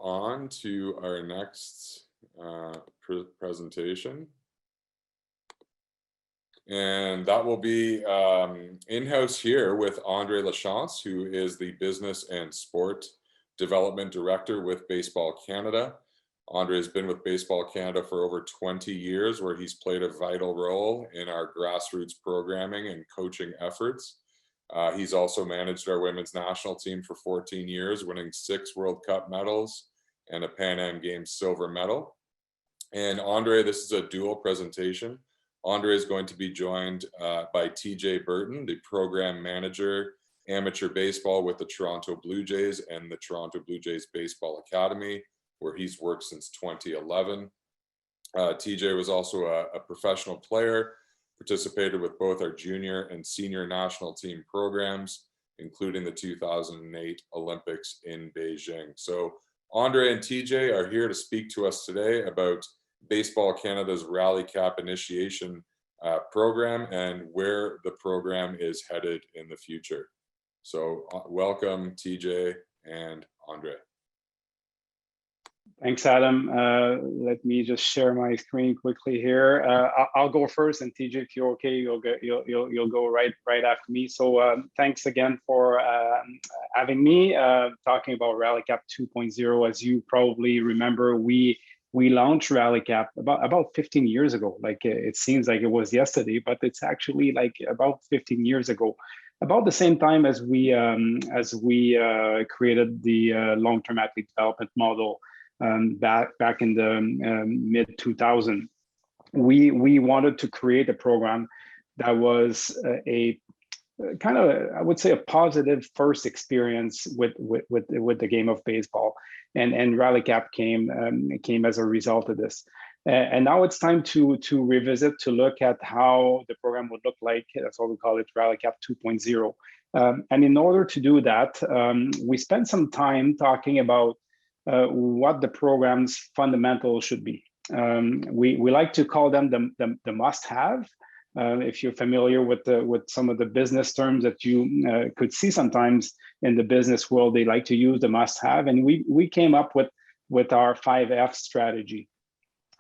on to our next presentation. And that will be in-house here with André Lachance, who is the Business and Sport Development Director with Baseball Canada. André has been with Baseball Canada for over 20 years, where he's played a vital role in our grassroots programming and coaching efforts. He's also managed our women's national team for 14 years, winning 6 World Cup medals and a Pan Am Games silver medal. And André, this is a dual presentation. André is going to be joined by TJ Burton, the program manager, amateur baseball with the Toronto Blue Jays and the Toronto Blue Jays Baseball Academy, where he's worked since 2011. TJ was also a professional player, participated with both our junior and senior national team programs, including the 2008 Olympics in Beijing. So André and TJ are here to speak to us today about Baseball Canada's Rally Cap initiation program and where the program is headed in the future. So welcome, TJ and André. Thanks, Adam. Let me just share my screen quickly here. I'll go first, and TJ, if you're okay, you'll go right after me. So thanks again for having me. Talking about Rally Cap 2.0, as you probably remember, we launched Rally Cap about 15 years ago. Like it seems like it was yesterday, but it's actually like about 15 years ago. About the same time as we created the long-term athlete development model. Back in the mid 2000, we wanted to create a program that was a kind of, I would say, a positive first experience with the game of baseball, and Rally Cap came as a result of this. And now it's time to revisit, to look at how the program would look like. That's what we call it, Rally Cap 2.0. And in order to do that, we spent some time talking about what the program's fundamentals should be. We like to call them the must-have. If you're familiar with some of the business terms that you could see sometimes in the business world, they like to use the must-have, and we came up with our 5F strategy,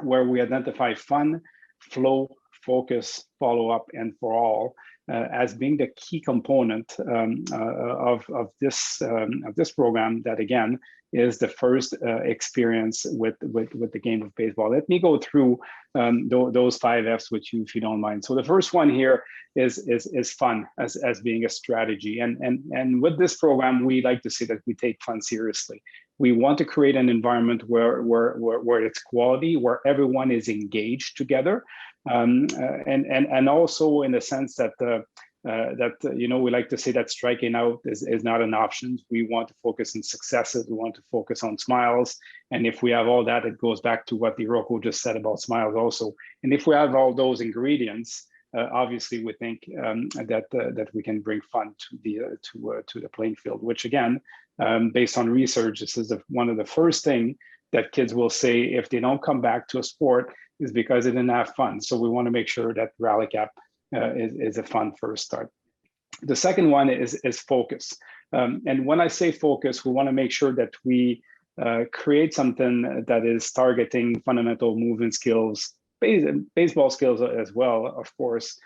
where we identify fun, flow, focus, follow-up, and for all as being the key component of this program. That again is the first experience with the game of baseball. Let me go through those 5 Fs with you, if you don't mind. So the first one here is fun as being a strategy, and with this program, we like to say that we take fun seriously. We want to create an environment where it's quality, where everyone is engaged together, and also in the sense that we like to say that striking out is not an option. We want to focus on successes. We want to focus on smiles. And if we have all that, it goes back to what Hiroko just said about smiles also. And if we have all those ingredients, obviously we think that we can bring fun to the playing field, which again, based on research, this is one of the first thing that kids will say if they don't come back to a sport is because they didn't have fun. So we want to make sure that Rally Cap is a fun first start. The second one is focus. And when I say focus, we want to make sure that we create something that is targeting fundamental movement skills, baseball skills as well, of course,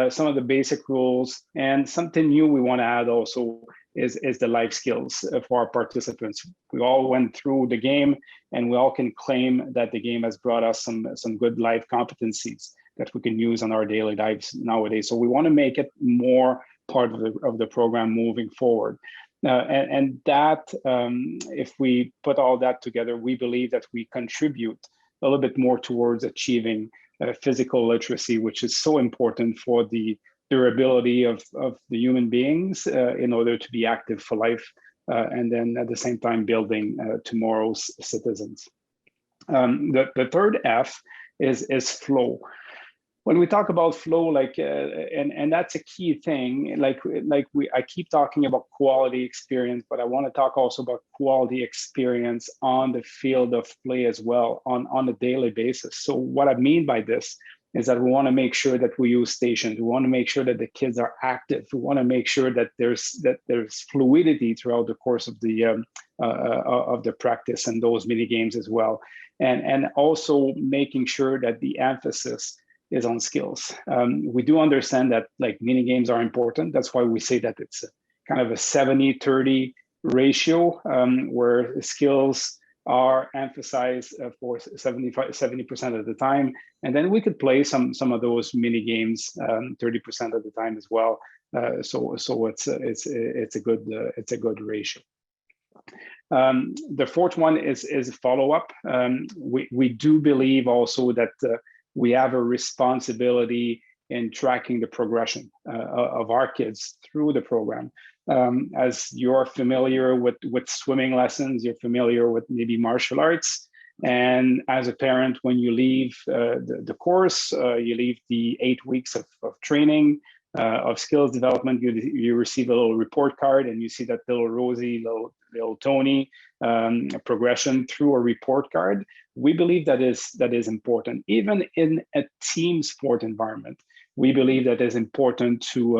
some of the basic rules, and something new we want to add also is the life skills for our participants. We all went through the game, and we all can claim that the game has brought us some good life competencies that we can use on our daily lives nowadays. So we want to make it more part of the program moving forward. And that, if we put all that together, we believe that we contribute a little bit more towards achieving physical literacy, which is so important for the durability of the human beings in order to be active for life, and then at the same time building tomorrow's citizens. The third F is flow. When we talk about flow, and that's a key thing. I keep talking about quality experience, but I want to talk also about quality experience on the field of play as well, on a daily basis. So what I mean by this is that we want to make sure that we use stations. We want to make sure that the kids are active. We want to make sure that there's fluidity throughout the course of the practice and those mini games as well, and also making sure that the emphasis is on skills. We do understand that like mini games are important. That's why we say that it's kind of a 70-30 ratio, where skills are emphasized for 70% of the time, and then we could play some of those mini games 30% of the time as well. So it's a good ratio. The fourth one is follow-up. We do believe also that we have a responsibility in tracking the progression of our kids through the program. As you're familiar with swimming lessons, you're familiar with maybe martial arts. And as a parent, when you leave the course, you leave the 8 weeks of training, of skills development, you receive a little report card, and you see that little Rosie, little Tony progression through a report card. We believe that is important. Even in a team sport environment, we believe that is important to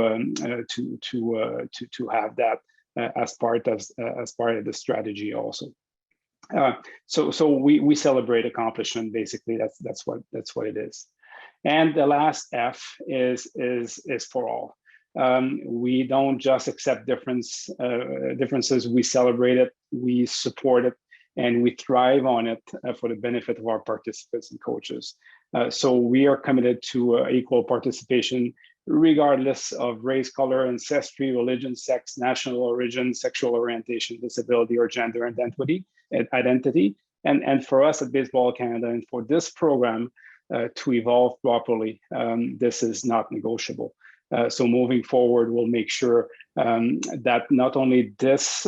have that as part of the strategy also. So we celebrate accomplishment. Basically, that's what it is. And the last F is for all. We don't just accept differences. We celebrate it, we support it, and we thrive on it for the benefit of our participants and coaches. So we are committed to equal participation, regardless of race, color, ancestry, religion, sex, national origin, sexual orientation, disability, or gender identity. And for us at Baseball Canada, and for this program to evolve properly, this is not negotiable. So moving forward, we'll make sure that not only this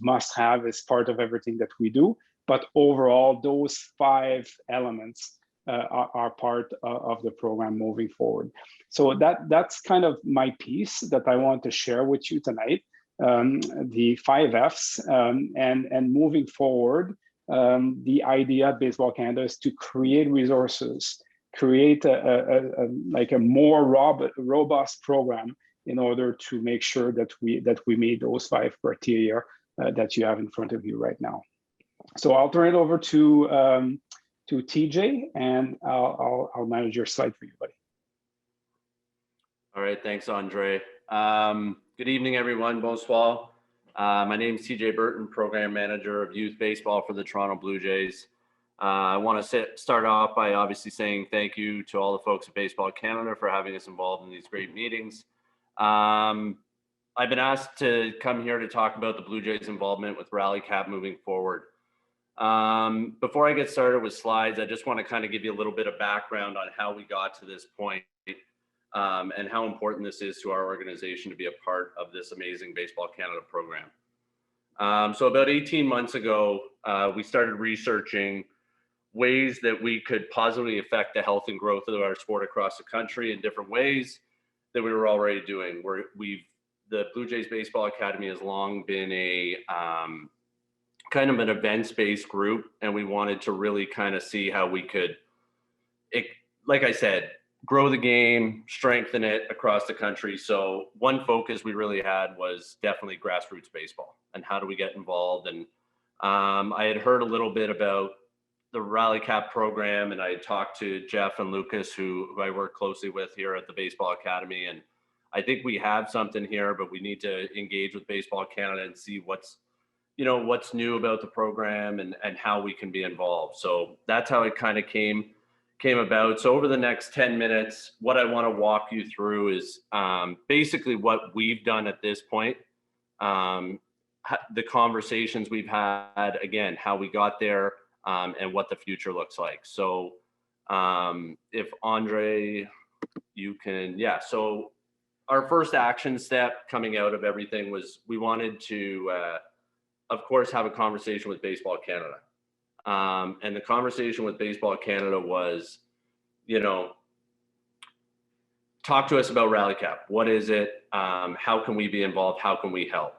must-have is part of everything that we do, but overall, those 5 elements are part of the program moving forward. So that's kind of my piece that I want to share with you tonight, the 5 Fs, and moving forward, the idea at Baseball Canada is to create resources, create a more robust program in order to make sure that we meet those 5 criteria that you have in front of you right now. So I'll turn it over to TJ, and I'll manage your slide for you, buddy. All right, thanks, Andre. Good evening, everyone. Bonsoir. My name is TJ Burton, Program Manager of Youth Baseball for the Toronto Blue Jays. I want to start off by obviously saying thank you to all the folks at Baseball Canada for having us involved in these great meetings. I've been asked to come here to talk about the Blue Jays' involvement with Rally Cap moving forward. Before I get started with slides, I just want to kind of give you a little bit of background on how we got to this point, and how important this is to our organization to be a part of this amazing Baseball Canada program. So about 18 months ago, we started researching ways that we could positively affect the health and growth of our sport across the country in different ways that we were already doing. The Blue Jays Baseball Academy has long been a kind of an events-based group, and we wanted to really kind of see how we could, like I said, grow the game, strengthen it across the country. So one focus we really had was definitely grassroots baseball and how do we get involved. And I had heard a little bit about the Rally Cap program, and I had talked to Jeff and Lucas, who I work closely with here at the Baseball Academy. And I think we have something here, but we need to engage with Baseball Canada and see what's new about the program and how we can be involved. So that's how it kind of came about. So over the next 10 minutes, what I want to walk you through is basically what we've done at this point, the conversations we've had, again, how we got there, and what the future looks like. So if Andre, you can, so our first action step coming out of everything was we wanted to, of course, have a conversation with Baseball Canada. And the conversation with Baseball Canada was, talk to us about Rally Cap. What is it? How can we be involved? How can we help?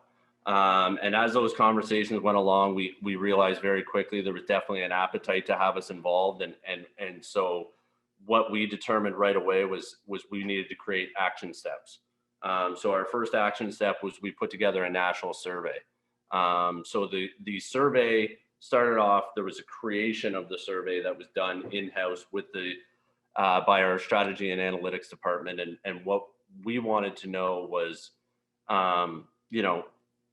And as those conversations went along, we realized very quickly there was definitely an appetite to have us involved. And so what we determined right away was we needed to create action steps. So our first action step was we put together a national survey. So the survey started off, there was a creation of the survey that was done in-house with the by our strategy and analytics department. And what we wanted to know was, you know,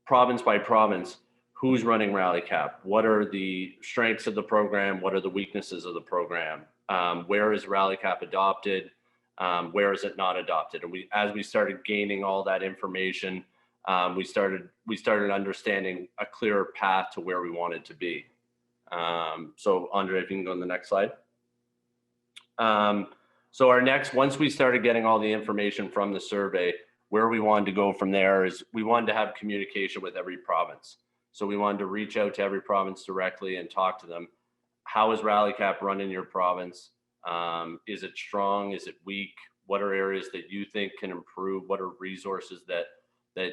province by province, who's running RallyCap? What are the strengths of the program? What are the weaknesses of the program? Where is RallyCap adopted? Where is it not adopted? And as we started gaining all that information, we started understanding a clearer path to where we wanted to be. So Andre, if you can go on the next slide. So once we started getting all the information from the survey, where we wanted to go from there is we wanted to have communication with every province. So we wanted to reach out to every province directly and talk to them. How is RallyCap run in your province? Is it strong? Is it weak? What are areas that you think can improve? What are resources that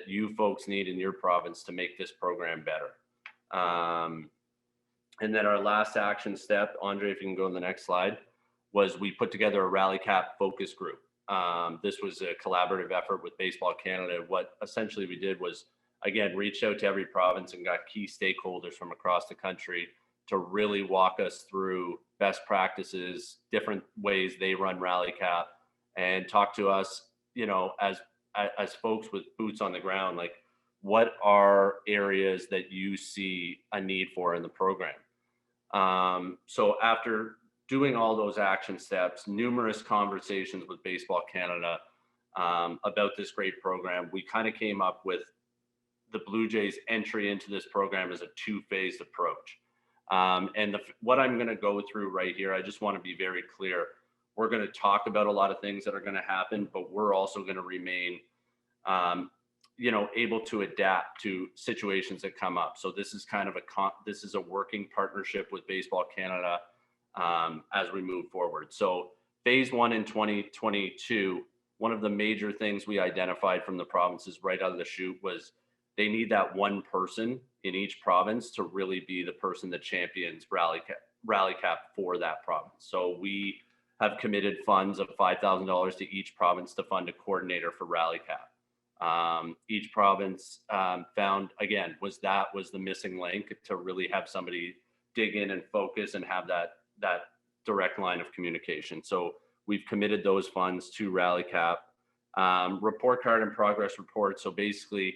you folks need in your province to make this program better? And then our last action step, Andre, if you can go on the next slide, was we put together a RallyCap focus group. This was a collaborative effort with Baseball Canada. What essentially we did was, again, reached out to every province and got key stakeholders from across the country to really walk us through best practices, different ways they run RallyCap, and talk to us, you know, as folks with boots on the ground, like what are areas that you see a need for in the program. So after doing all those action steps, numerous conversations with Baseball Canada about this great program, we kind of came up with the Blue Jays' entry into this program as a two-phased approach. And what I'm going to go through right here, I just want to be very clear. We're going to talk about a lot of things that are going to happen, but we're also going to remain, you know, able to adapt to situations that come up. So this is kind of this is a working partnership with Baseball Canada as we move forward. So phase one in 2022, one of the major things we identified from the provinces right out of the chute was they need that one person in each province to really be the person that champions RallyCap for that province. So we have committed funds of $5,000 to each province to fund a coordinator for RallyCap. Each province found, again, was the missing link to really have somebody dig in and focus and have that direct line of communication. So we've committed those funds to RallyCap. Report card and progress report. So basically,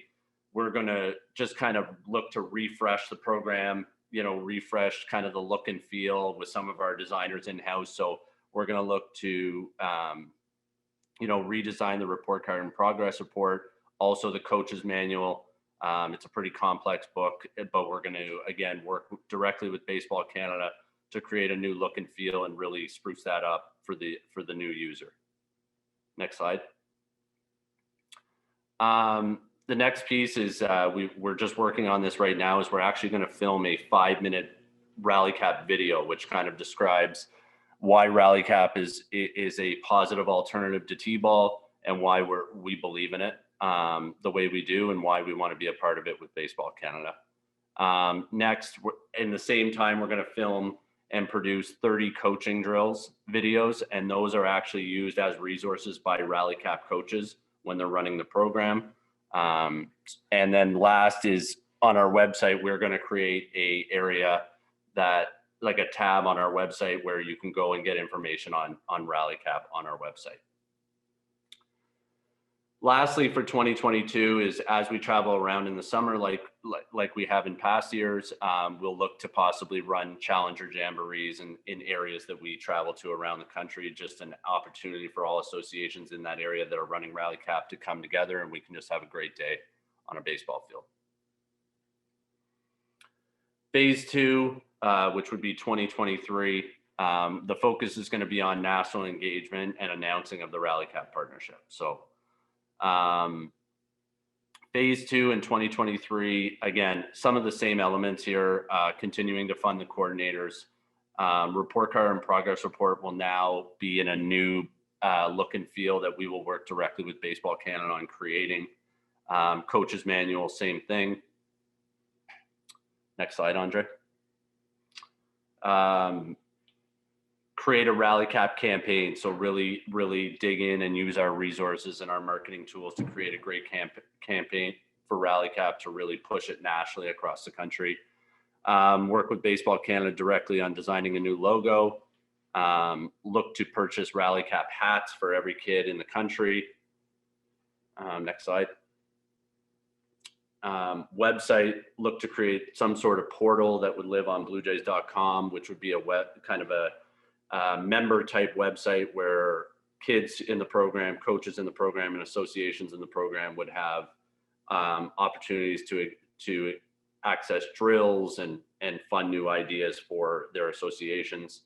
we're going to just kind of look to refresh the program, you know, refresh kind of the look and feel with some of our designers in-house. So we're going to look to, you know, redesign the report card and progress report. Also the coach's manual. It's a pretty complex book, but we're going to, again, work directly with Baseball Canada to create a new look and feel and really spruce that up for the new user. Next slide. The next piece is we're just working on this right now. Is we're actually going to film a 5-minute RallyCap video, which kind of describes why RallyCap is a positive alternative to T-ball and why we believe in it the way we do and why we want to be a part of it with Baseball Canada. Next, in the same time, we're going to film and produce 30 coaching drills videos, and those are actually used as resources by RallyCap coaches when they're running the program. And then last is on our website, we're going to create a area that like a tab on our website where you can go and get information on RallyCap on our website. Lastly, for 2022 is as we travel around in the summer, like we have in past years, we'll look to possibly run Challenger Jamborees in areas that we travel to around the country. Just an opportunity for all associations in that area that are running RallyCap to come together and we can just have a great day on a baseball field. Phase two, which would be 2023, the focus is going to be on national engagement and announcing of the RallyCap partnership. So phase two in 2023, again, some of the same elements here, continuing to fund the coordinators. Report card and progress report will now be in a new look and feel that we will work directly with Baseball Canada on creating. Coach's manual, same thing. Next slide, Andre. create a Rally Cap campaign. So really, really dig in and use our resources and our marketing tools to create a great campaign for Rally Cap to really push it nationally across the country. Work with Baseball Canada directly on designing a new logo. Look to purchase Rally Cap hats for every kid in the country. Next slide. Website, look to create some sort of portal that would live on bluejays.com, which would be a web kind of a member type website where kids in the program, coaches in the program, and associations in the program would have opportunities to access drills and fund new ideas for their associations.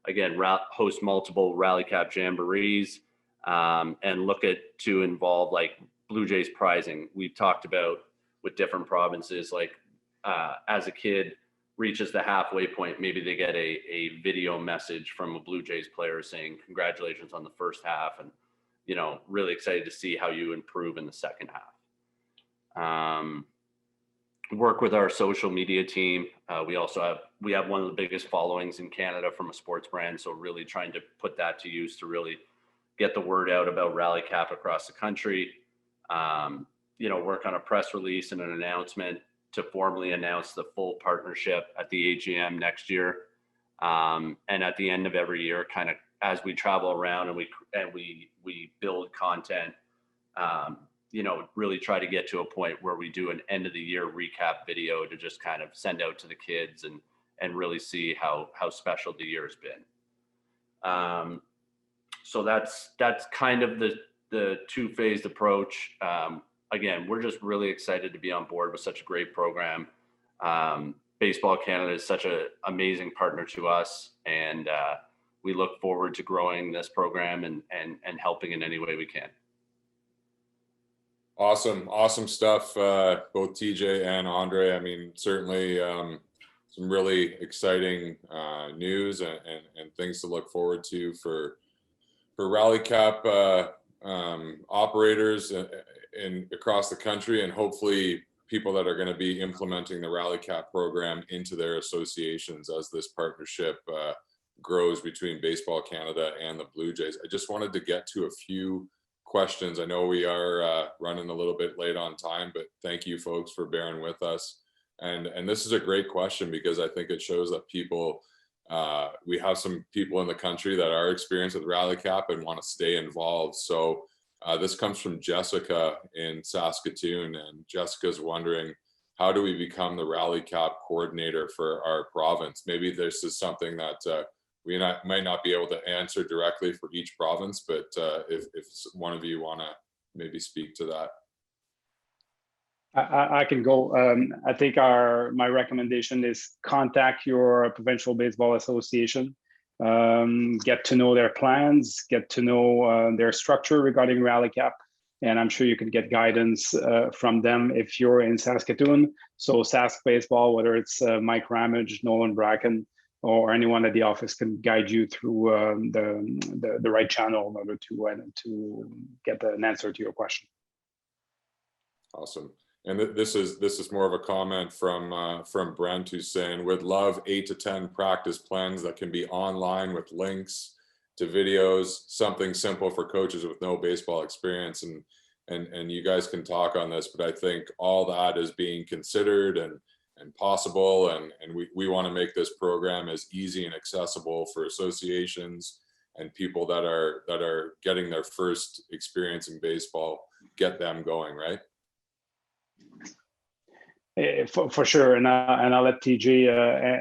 Again, host multiple Rally Cap jamborees, and look to involve like Blue Jays prizing. We've talked about with different provinces, like as a kid reaches the halfway point, maybe they get a video message from a Blue Jays player saying, congratulations on the first half. And, you know, really excited to see how you improve in the second half. Work with our social media team. We have one of the biggest followings in Canada from a sports brand. So really trying to put that to use to really get the word out about Rally Cap across the country. You know, work on a press release and an announcement to formally announce the full partnership at the AGM next year. And at the end of every year, kind of as we travel around and we build content, you know, really try to get to a point where we do an end of the year recap video to just kind of send out to the kids and really see how special the year has been. So that's kind of the two-phased approach. Again, we're just really excited to be on board with such a great program. Baseball Canada is such an amazing partner to us, and we look forward to growing this program and helping in any way we can. Awesome stuff, both TJ and Andre. I mean, certainly some really exciting news and things to look forward to for Rally Cap operators across the country, and hopefully people that are going to be implementing the Rally Cap program into their associations as this partnership grows between Baseball Canada and the Blue Jays. I just wanted to get to a few questions. I know we are running a little bit late on time, but thank you folks for bearing with us. And this is a great question because I think it shows that people, we have some people in the country that are experienced with Rally Cap and want to stay involved. So this comes from Jessica in Saskatoon, and Jessica's wondering, how do we become the Rally Cap coordinator for our province? Maybe this is something that we might not be able to answer directly for each province, but if one of you want to maybe speak to that. I can go. I think my recommendation is contact your provincial baseball association, get to know their plans, get to know their structure regarding Rally Cap, and I'm sure you can get guidance from them if you're in Saskatoon. So Sask Baseball, whether it's Mike Ramage, Nolan Bracken, or anyone at the office can guide you through the right channel in order to get an answer to your question. Awesome. And this is more of a comment from Brent, who's saying, would love 8 to 10 practice plans that can be online with links to videos, something simple for coaches with no baseball experience. And you guys can talk on this, but I think all that is being considered and possible. And we want to make this program as easy and accessible for associations and people that are getting their first experience in baseball, get them going, right? For sure, and I'll let TJ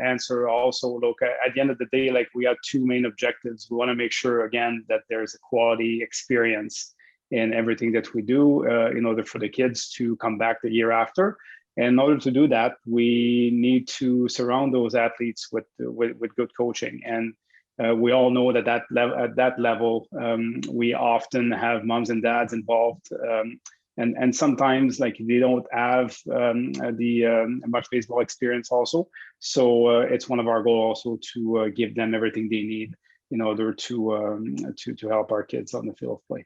answer also. Look, at the end of the day, like, we have two main objectives. We want to make sure, again, that there's a quality experience in everything that we do in order for the kids to come back the year after. And in order to do that, we need to surround those athletes with good coaching. And we all know that at that level, we often have moms and dads involved. And sometimes, like, they don't have much baseball experience also. So it's one of our goals also to give them everything they need in order to help our kids on the field of play.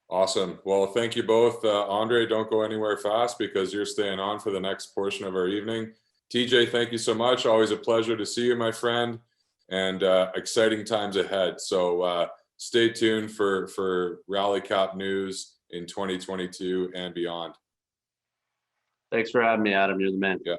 Awesome. Well, thank you both. Andre, don't go anywhere fast because you're staying on for the next portion of our evening. TJ, thank you so much. Always a pleasure to see you, my friend. and exciting times ahead. So stay tuned for Rally Cap news in 2022 and beyond. Thanks for having me, Adam. You're the man. Yeah.